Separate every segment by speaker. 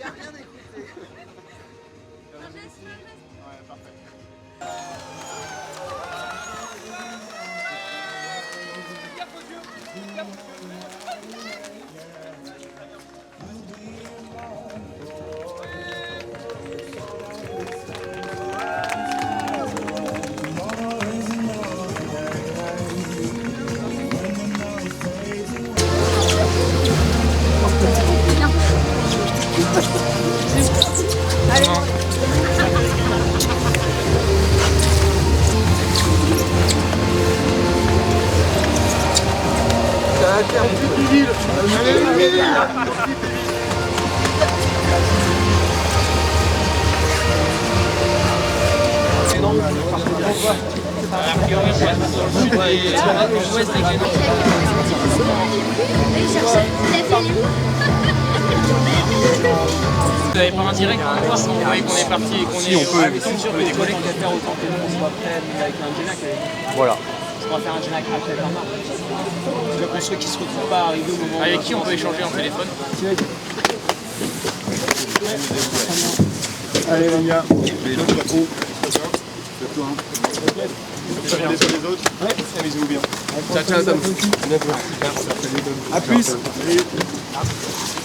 Speaker 1: a rien écouté.
Speaker 2: Ouais, parfait.
Speaker 3: Vous n'avez pas un direct pour voir si vous voyez qu'on est parti et qu'on est...
Speaker 2: on peut, mais
Speaker 3: sûr que les collègues
Speaker 1: On va faire autant que nous, on soit prêts avec un Genac.
Speaker 2: Voilà.
Speaker 1: On va faire un Genac après par marque. Pour ceux qui ne se retrouvent pas arrivés au moment.
Speaker 3: Avec qui on peut échanger en téléphone?
Speaker 2: Allez les gars. Les autres, pas trop. C'est toi. Sur les autres. Ouais. Amusez-vous bien.
Speaker 3: Ciao, ciao, Tom.
Speaker 2: A plus.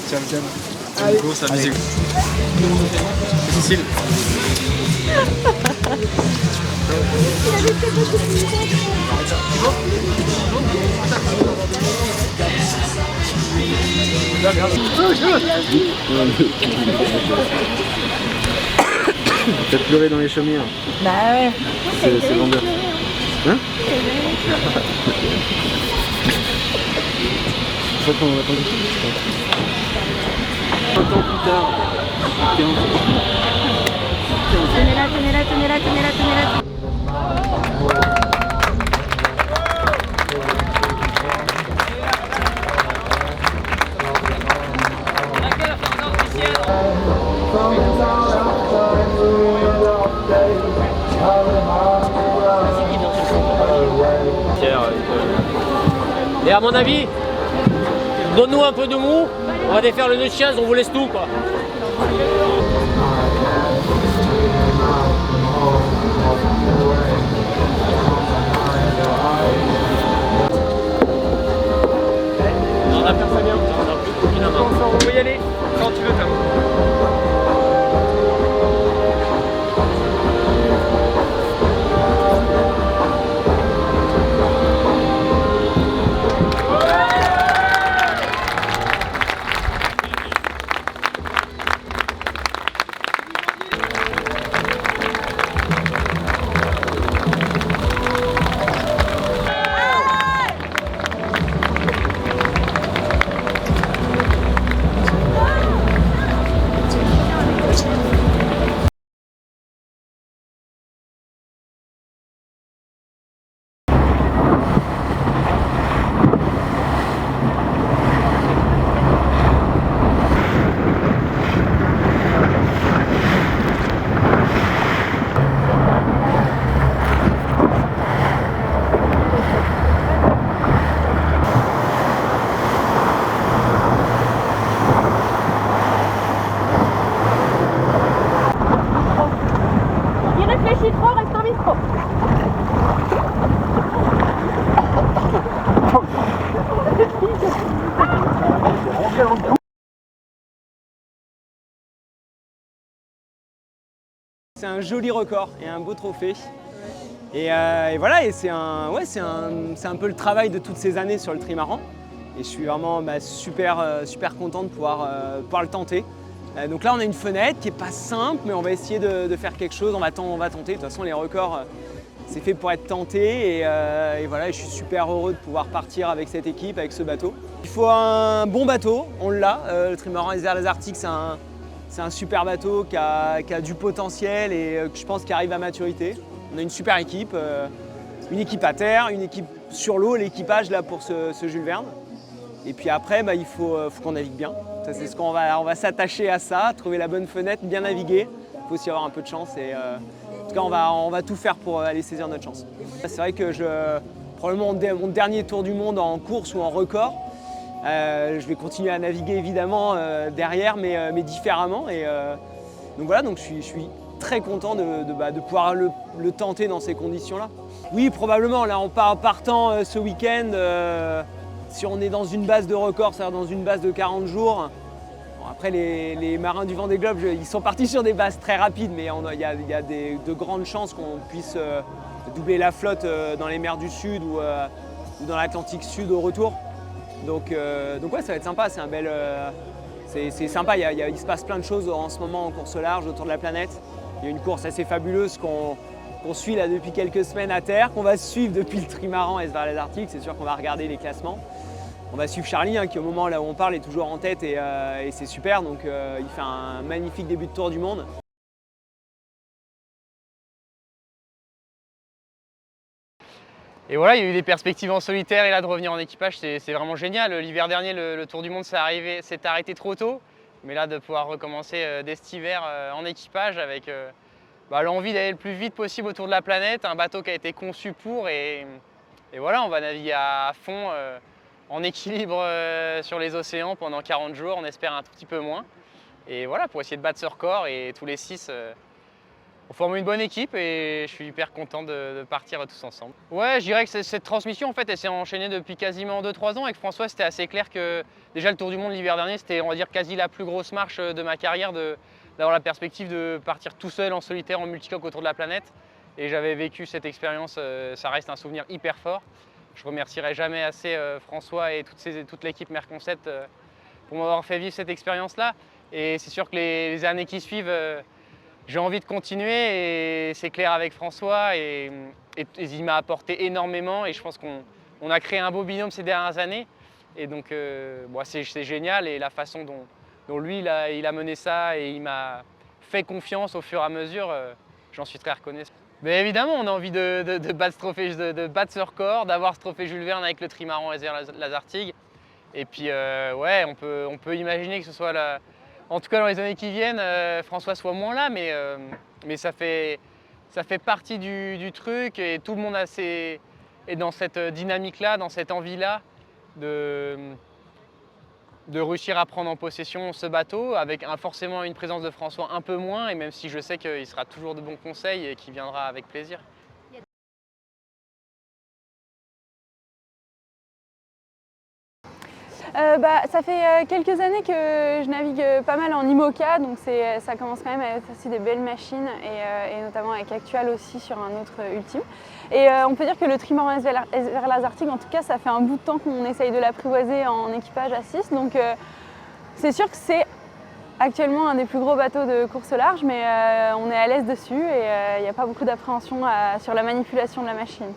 Speaker 2: Ciao, ciao. Allez. Go, ça amusez-vous. Cécile.
Speaker 4: Peut-être pleurer dans les chaumières.
Speaker 5: Bah ouais.
Speaker 4: C'est vendeur. Hein? C'est ça qu'on va attendre. 20 ans plus tard.
Speaker 5: Tenez-la, tenez-la, tenez-la, tenez-la, tenez-la.
Speaker 3: Et à mon avis, donne-nous un peu de mou, on va défaire le nœud de chaise, on vous laisse tout quoi. On a fait bien, on a plus aucune main. On peut y aller quand tu veux Tom.
Speaker 5: Il réfléchit trop, reste en micro.
Speaker 1: C'est un joli record et un beau trophée. Et voilà, et c'est un peu le travail de toutes ces années sur le trimaran. Et je suis vraiment super content de pouvoir le tenter. Donc là, on a une fenêtre qui n'est pas simple, mais on va essayer de faire quelque chose. On va tenter. De toute façon, les records, c'est fait pour être tenté. Et voilà, je suis super heureux de pouvoir partir avec cette équipe, avec ce bateau. Il faut un bon bateau, on l'a. Le trimaran des Airs Arctiques, c'est un super bateau qui a du potentiel et que je pense qu'il arrive à maturité. On a une super équipe, une équipe à terre, une équipe sur l'eau, l'équipage là pour ce Jules Verne. Et puis après, il faut qu'on navigue bien. Ça, c'est ce qu'on va s'attacher à ça, trouver la bonne fenêtre, bien naviguer. Il faut aussi avoir un peu de chance et en tout cas, on va tout faire pour aller saisir notre chance. C'est vrai que probablement mon dernier tour du monde en course ou en record, Je vais continuer à naviguer évidemment derrière, mais différemment. Et donc voilà, donc je suis très content de pouvoir le tenter dans ces conditions-là. Oui, probablement. Là, en partant ce week-end, si on est dans une base de record, c'est-à-dire dans une base de 40 jours, bon, après les marins du Vendée Globe, ils sont partis sur des bases très rapides, mais il y a de grandes chances qu'on puisse doubler la flotte dans les mers du Sud ou dans l'Atlantique Sud au retour. Donc ouais, ça va être sympa, c'est un bel... c'est sympa, il se passe plein de choses en ce moment en course au large autour de la planète. Il y a une course assez fabuleuse qu'on suit là depuis quelques semaines à terre, qu'on va suivre depuis le trimaran et vers les Arctiques. C'est sûr qu'on va regarder les classements. On va suivre Charlie qui au moment là où on parle est toujours en tête et c'est super. Donc il fait un magnifique début de Tour du Monde.
Speaker 6: Et voilà, il y a eu des perspectives en solitaire et là de revenir en équipage, c'est vraiment génial. L'hiver dernier, le Tour du Monde s'est arrêté trop tôt. Mais là, de pouvoir recommencer dès cet hiver en équipage avec l'envie d'aller le plus vite possible autour de la planète, un bateau qui a été conçu pour et voilà, on va naviguer à fond en équilibre sur les océans pendant 40 jours, on espère un tout petit peu moins. Et voilà, pour essayer de battre ce record et tous les 6, on forme une bonne équipe et je suis hyper content de partir tous ensemble. Ouais, je dirais que cette transmission, en fait, elle s'est enchaînée depuis quasiment 2-3 ans. Avec François, c'était assez clair que déjà le Tour du Monde l'hiver dernier, c'était, on va dire, quasi la plus grosse marche de ma carrière d'avoir la perspective de partir tout seul en solitaire en multicoque autour de la planète. Et j'avais vécu cette expérience, ça reste un souvenir hyper fort. Je remercierai jamais assez François et toute l'équipe Merconcept pour m'avoir fait vivre cette expérience-là. Et c'est sûr que les années qui suivent, j'ai envie de continuer et c'est clair avec François et il m'a apporté énormément et je pense qu'on a créé un beau binôme ces dernières années. Et donc c'est génial et la façon dont lui il a mené ça et il m'a fait confiance au fur et à mesure, j'en suis très reconnaissant. Mais évidemment, on a envie de battre ce trophée, de battre ce record, d'avoir ce trophée Jules Verne avec le trimaran Lazartigue. Et puis ouais, on peut imaginer que ce soit en tout cas dans les années qui viennent, François soit moins là, mais ça fait partie du truc et tout le monde est dans cette dynamique-là, dans cette envie-là de réussir à prendre en possession ce bateau avec forcément une présence de François un peu moins, et même si je sais qu'il sera toujours de bons conseils et qu'il viendra avec plaisir.
Speaker 5: Ça fait quelques années que je navigue pas mal en IMOCA, donc ça commence quand même à être aussi des belles machines et notamment avec Actual aussi sur un autre ultime. Et on peut dire que le trimaran SVR Lazartigue, en tout cas, ça fait un bout de temps qu'on essaye de l'apprivoiser en équipage à 6, donc c'est sûr que c'est actuellement un des plus gros bateaux de course au large, mais on est à l'aise dessus et il n'y a pas beaucoup d'appréhension sur la manipulation de la machine.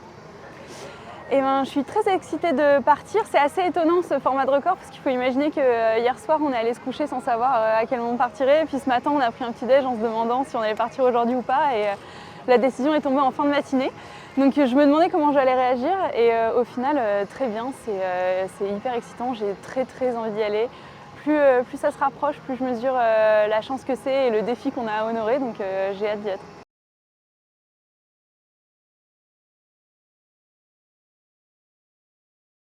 Speaker 5: Et je suis très excitée de partir. C'est assez étonnant ce format de record parce qu'il faut imaginer que hier soir on est allé se coucher sans savoir à quel moment on partirait. Et puis ce matin on a pris un petit déj en se demandant si on allait partir aujourd'hui ou pas. Et la décision est tombée en fin de matinée. Donc je me demandais comment j'allais réagir et au final très bien, c'est hyper excitant. J'ai très envie d'y aller. Plus ça se rapproche, plus je mesure la chance que c'est et le défi qu'on a à honorer. Donc j'ai hâte d'y être.